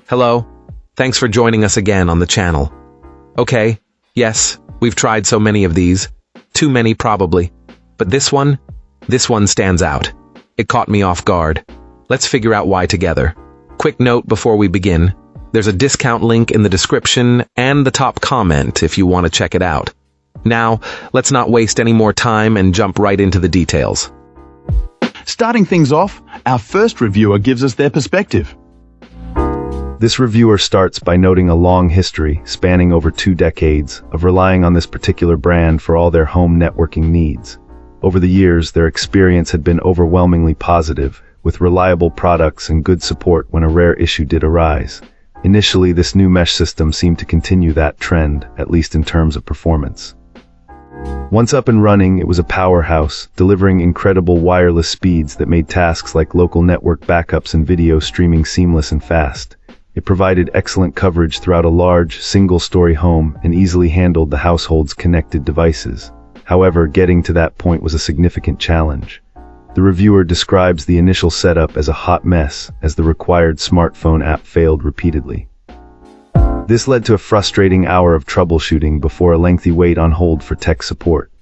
Hello. Thanks for joining us again on the channel. Okay, yes, we've tried so many of these. Too many probably. But this one stands out. It caught me off guard. Let's figure out why together. Quick note before we begin. There's a discount link in the description and the top comment if you want to check it out. Now, let's not waste any more time and jump right into the details. Starting things off, our first reviewer gives us their perspective. This reviewer starts by noting a long history, spanning over 2 decades, of relying on this particular brand for all their home networking needs. Over the years, their experience had been overwhelmingly positive, with reliable products and good support when a rare issue did arise. Initially, this new mesh system seemed to continue that trend, at least in terms of performance. Once up and running, it was a powerhouse, delivering incredible wireless speeds that made tasks like local network backups and video streaming seamless and fast. It provided excellent coverage throughout a large, single-story home and easily handled the household's connected devices. However, getting to that point was a significant challenge. The reviewer describes the initial setup as a hot mess, as the required smartphone app failed repeatedly. This led to a frustrating hour of troubleshooting before a lengthy wait on hold for tech support.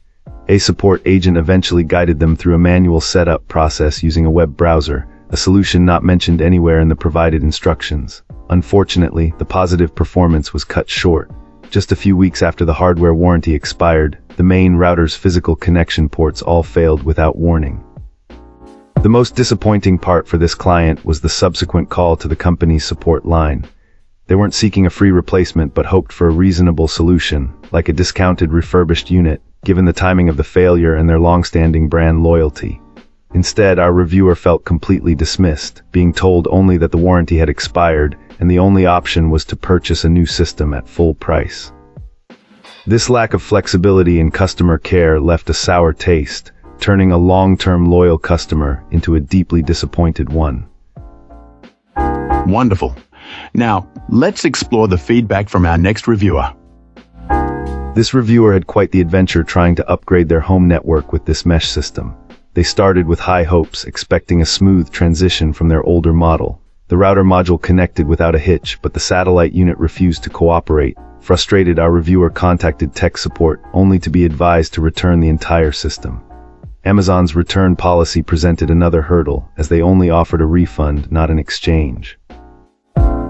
A support agent eventually guided them through a manual setup process using a web browser, a solution not mentioned anywhere in the provided instructions. Unfortunately, the positive performance was cut short. Just a few weeks after the hardware warranty expired, the main router's physical connection ports all failed without warning. The most disappointing part for this client was the subsequent call to the company's support line. They weren't seeking a free replacement but hoped for a reasonable solution, like a discounted refurbished unit, given the timing of the failure and their long-standing brand loyalty. Instead, our reviewer felt completely dismissed, being told only that the warranty had expired and the only option was to purchase a new system at full price. This lack of flexibility in customer care left a sour taste, turning a long-term loyal customer into a deeply disappointed one. Wonderful. Now, let's explore the feedback from our next reviewer. This reviewer had quite the adventure trying to upgrade their home network with this mesh system. They started with high hopes, expecting a smooth transition from their older model. The router module connected without a hitch, but the satellite unit refused to cooperate. Frustrated, our reviewer contacted tech support, only to be advised to return the entire system. Amazon's return policy presented another hurdle, as they only offered a refund, not an exchange.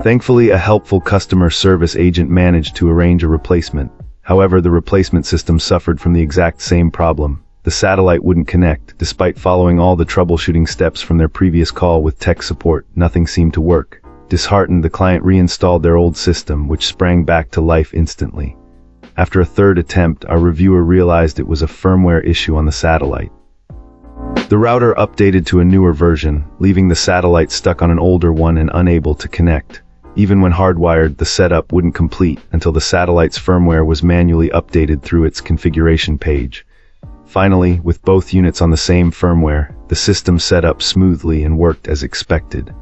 Thankfully, a helpful customer service agent managed to arrange a replacement. However, the replacement system suffered from the exact same problem. The satellite wouldn't connect. Despite following all the troubleshooting steps from their previous call with tech support, nothing seemed to work. Disheartened, the client reinstalled their old system, which sprang back to life instantly. After a third attempt, our reviewer realized it was a firmware issue on the satellite. The router updated to a newer version, leaving the satellite stuck on an older one and unable to connect. Even when hardwired, the setup wouldn't complete until the satellite's firmware was manually updated through its configuration page. Finally, with both units on the same firmware, the system set up smoothly and worked as expected.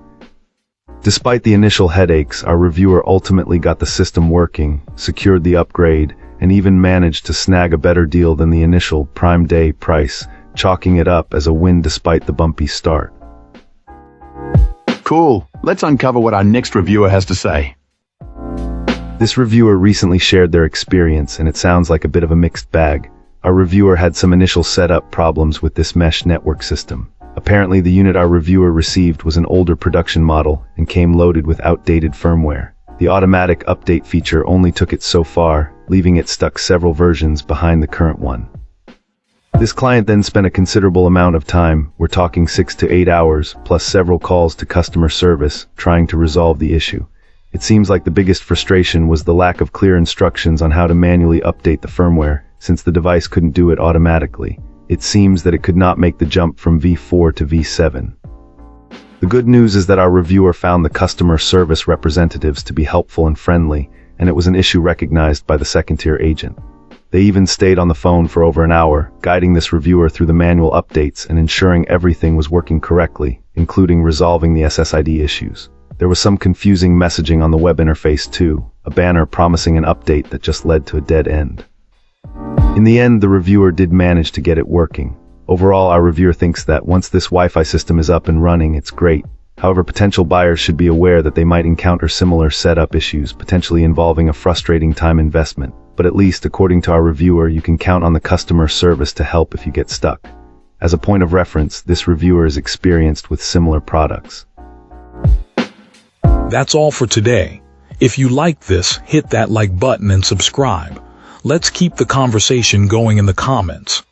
Despite the initial headaches, our reviewer ultimately got the system working, secured the upgrade, and even managed to snag a better deal than the initial Prime Day price, chalking it up as a win despite the bumpy start. Cool. Let's uncover what our next reviewer has to say. This reviewer recently shared their experience, and it sounds like a bit of a mixed bag. Our reviewer had some initial setup problems with this mesh network system. Apparently, the unit our reviewer received was an older production model and came loaded with outdated firmware. The automatic update feature only took it so far, leaving it stuck several versions behind the current one. This client then spent a considerable amount of time, we're talking 6 to 8 hours, plus several calls to customer service, trying to resolve the issue. It seems like the biggest frustration was the lack of clear instructions on how to manually update the firmware, since the device couldn't do it automatically. It seems that it could not make the jump from V4 to V7. The good news is that our reviewer found the customer service representatives to be helpful and friendly, and it was an issue recognized by the second-tier agent. They even stayed on the phone for over an hour, guiding this reviewer through the manual updates and ensuring everything was working correctly, including resolving the SSID issues. There was some confusing messaging on the web interface too, a banner promising an update that just led to a dead end. In the end, the reviewer did manage to get it working. Overall, our reviewer thinks that once this Wi-Fi system is up and running, it's great. However, potential buyers should be aware that they might encounter similar setup issues, potentially involving a frustrating time investment. But at least, according to our reviewer, you can count on the customer service to help if you get stuck. As a point of reference, this reviewer is experienced with similar products. That's all for today. If you like this, hit that like button and subscribe. Let's keep the conversation going in the comments.